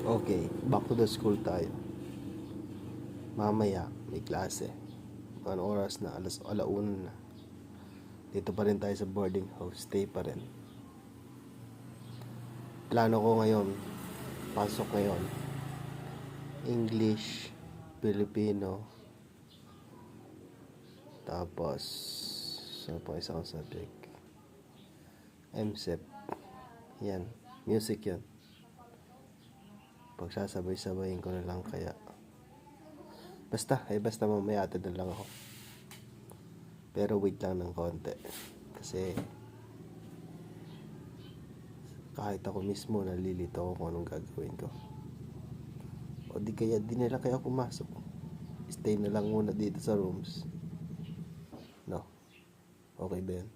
Okay, back to the school tayo. Mamaya, may klase. Anong oras na? Alauna na. Dito pa rin tayo sa boarding house. Stay pa rin. Plano ko ngayon, pasok ngayon, English, Filipino, tapos, ano pa isang subject? MSEP. Yan, music yan. Pagsasabay-sabayin ko na lang kaya. Basta mamaya atid na lang ako. Pero wait lang ng konti. Kasi kahit ako mismo nalilito ako kung anong gagawin ko. O di kaya di nila kaya pumasok. Stay na lang muna dito sa rooms. No? Okay ba yan?